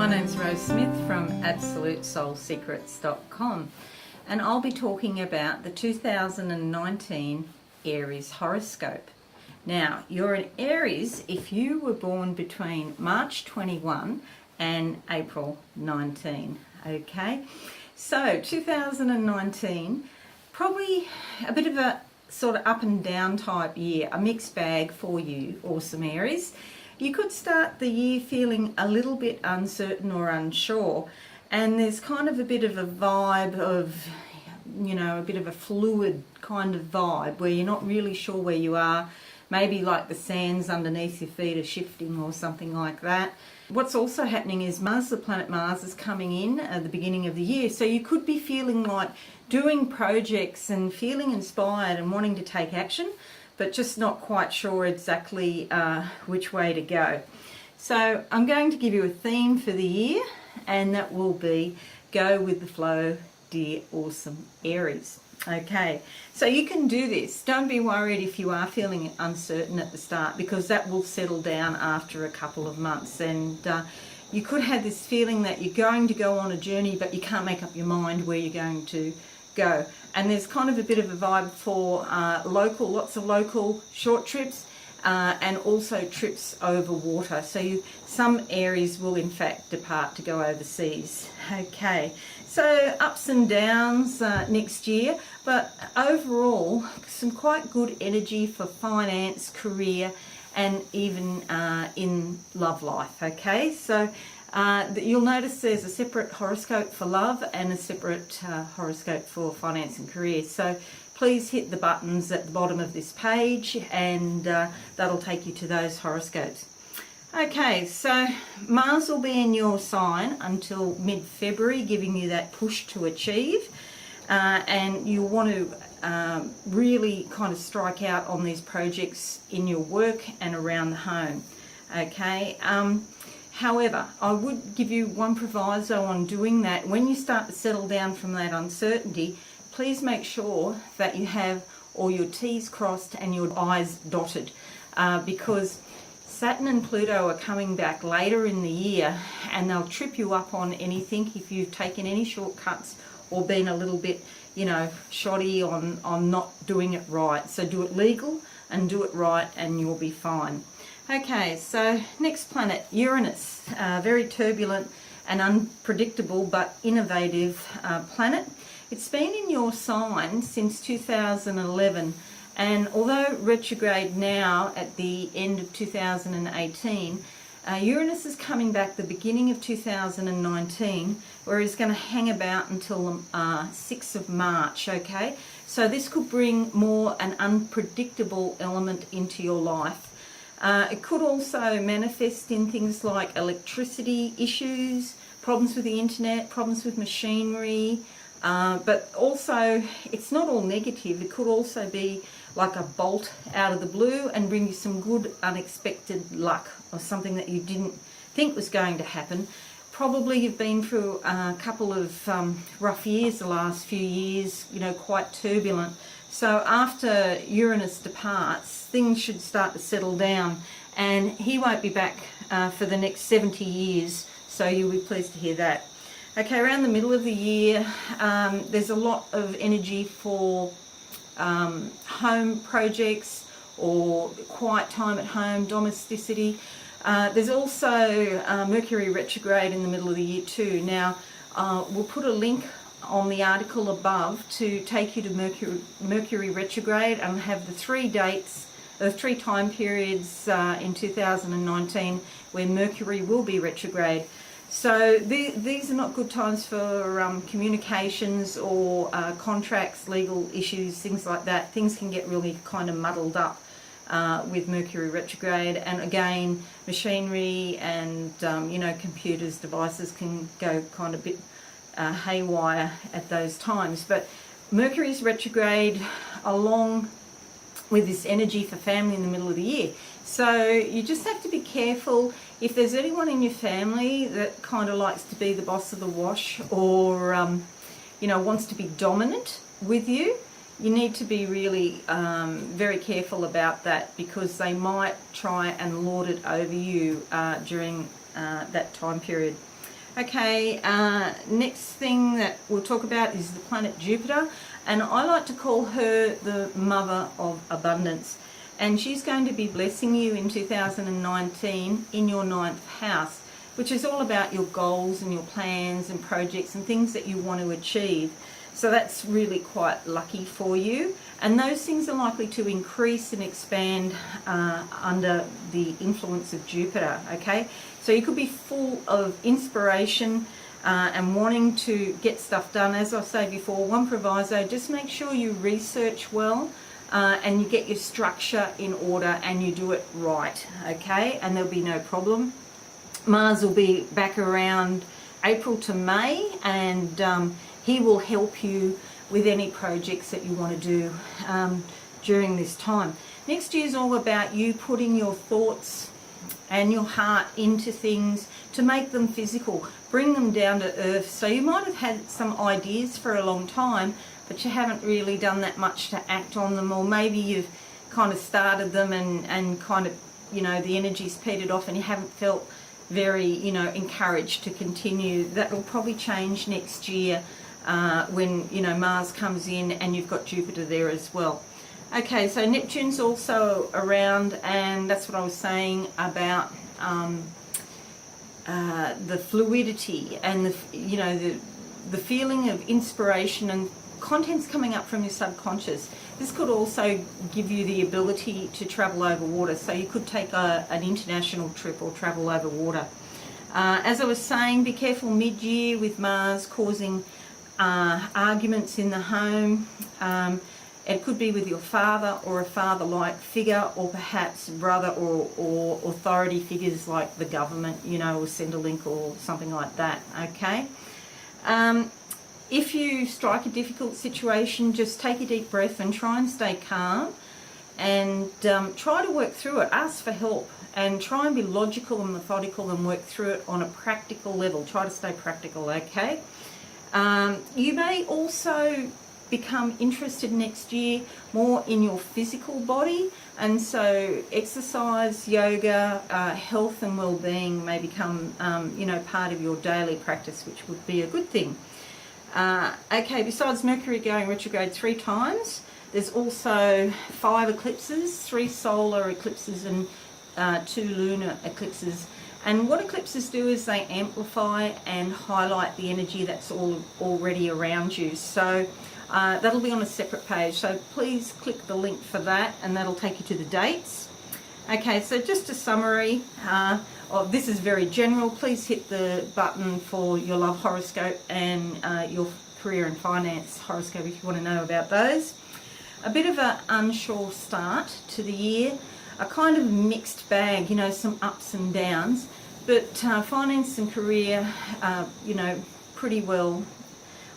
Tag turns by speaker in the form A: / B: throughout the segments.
A: My name's Rose Smith from AbsoluteSoulSecrets.com, and I'll be talking about the 2019 Aries Horoscope. Now, you're an Aries if you were born between March 21 and April 19, okay? So, 2019, probably a bit of a sort of up and down type year, a mixed bag for you, awesome Aries. You could start the year feeling a little bit uncertain or unsure, and there's kind of a bit of a vibe of, a bit of a fluid kind of vibe where you're not really sure where you are. Maybe like the sands underneath your feet are shifting or something like that. What's also happening is the planet Mars is coming in at the beginning of the year, so you could be feeling like doing projects and feeling inspired and wanting to take action, but just not quite sure exactly which way to go. So I'm going to give you a theme for the year, and that will be go with the flow, dear awesome Aries. Okay, so you can do this. Don't be worried if you are feeling uncertain at the start, because that will settle down after a couple of months. And you could have this feeling that you're going to go on a journey, but you can't make up your mind where you're going to go. And there's kind of a bit of a vibe for lots of local short trips and also trips over water. So some Aries will in fact depart to go overseas. Okay, so ups and downs next year, but overall some quite good energy for finance, career, and even in love life. Okay, so you'll notice there's a separate horoscope for love and a separate horoscope for finance and career. So please hit the buttons at the bottom of this page, and that'll take you to those horoscopes. Okay, so Mars will be in your sign until mid-February, giving you that push to achieve. And you want to really kind of strike out on these projects in your work and around the home. Okay. However, I would give you one proviso on doing that. When you start to settle down from that uncertainty, please make sure that you have all your T's crossed and your I's dotted, because Saturn and Pluto are coming back later in the year, and they'll trip you up on anything if you've taken any shortcuts or been a little bit, shoddy on not doing it right. So do it legal and do it right, and you'll be fine. Okay, so next planet, Uranus, very turbulent and unpredictable but innovative planet. It's been in your sign since 2011, and although retrograde now at the end of 2018, Uranus is coming back the beginning of 2019, where it's going to hang about until 6th of March, okay? So this could bring more an unpredictable element into your life. It could also manifest in things like electricity issues, problems with the internet, problems with machinery, but also it's not all negative. It could also be like a bolt out of the blue and bring you some good unexpected luck, or something that you didn't think was going to happen. Probably you've been through a couple of rough years the last few years, quite turbulent. So after Uranus departs, things should start to settle down, and he won't be back for the next 70 years, so you'll be pleased to hear that. Okay, around the middle of the year, there's a lot of energy for home projects or quiet time at home, domesticity. There's also Mercury retrograde in the middle of the year too. Now, we'll put a link on the article above to take you to Mercury retrograde, and have the 3 dates, the 3 time periods in 2019 where Mercury will be retrograde. So these are not good times for communications or contracts, legal issues, things like that. Things can get really kind of muddled up with Mercury retrograde, and again, machinery and computers, devices can go kind of bit haywire at those times. But Mercury's retrograde along with this energy for family in the middle of the year. So you just have to be careful. If there's anyone in your family that kind of likes to be the boss of the wash, or wants to be dominant with you, you need to be really very careful about that, because they might try and lord it over you during that time period. Okay, next thing that we'll talk about is the planet Jupiter, and I like to call her the mother of abundance. And she's going to be blessing you in 2019 in your 9th house, which is all about your goals and your plans and projects and things that you want to achieve. So that's really quite lucky for you. And those things are likely to increase and expand under the influence of Jupiter, okay? So you could be full of inspiration and wanting to get stuff done. As I say before, one proviso, just make sure you research well and you get your structure in order and you do it right, okay? And there'll be no problem. Mars will be back around April to May, and he will help you with any projects that you want to do during this time. Next year is all about you putting your thoughts and your heart into things to make them physical, bring them down to earth. So you might have had some ideas for a long time, but you haven't really done that much to act on them, or maybe you've kind of started them and kind of, you know, the energy's petered off and you haven't felt very, you know, encouraged to continue. That will probably change next year when, you know, Mars comes in and you've got Jupiter there as well. Okay, so Neptune's also around, and that's what I was saying about the fluidity and the feeling of inspiration and contents coming up from your subconscious. This could also give you the ability to travel over water, so you could take an international trip or travel over water. As I was saying, be careful mid-year with Mars causing arguments in the home. It could be with your father or a father-like figure, or perhaps brother or authority figures like the government, you know, or Centrelink or something like that, okay? If you strike a difficult situation, just take a deep breath and try and stay calm, and try to work through it. Ask for help and try and be logical and methodical and work through it on a practical level. Try to stay practical, okay? You may also become interested next year more in your physical body, and so exercise, yoga, health and well-being may become you know, part of your daily practice, which would be a good thing. Okay, besides Mercury going retrograde 3 times, there's also 5 eclipses, 3 solar eclipses and 2 lunar eclipses. And what eclipses do is they amplify and highlight the energy that's already around you. So that'll be on a separate page. So please click the link for that, and that'll take you to the dates. Okay, so just a summary. This is very general. Please hit the button for your love horoscope and your career and finance horoscope if you want to know about those. A bit of an unsure start to the year, a kind of mixed bag, you know, some ups and downs, but finance and career, you know, pretty well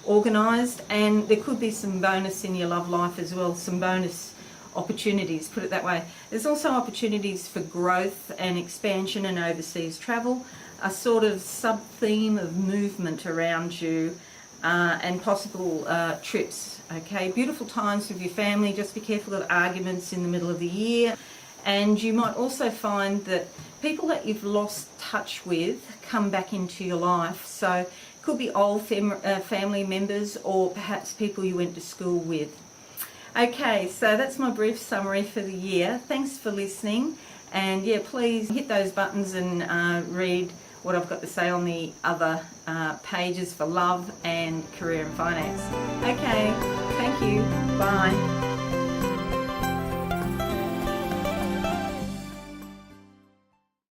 A: organised, and there could be some bonus in your love life as well, some bonus opportunities, put it that way. There's also opportunities for growth and expansion and overseas travel, a sort of sub-theme of movement around you, and possible trips, okay? Beautiful times with your family. Just be careful of arguments in the middle of the year. And you might also find that people that you've lost touch with come back into your life. So it could be old family members, or perhaps people you went to school with. Okay, so that's my brief summary for the year. Thanks for listening, and yeah, please hit those buttons and read what I've got to say on the other pages for love and career and finance. Okay, thank you. Bye.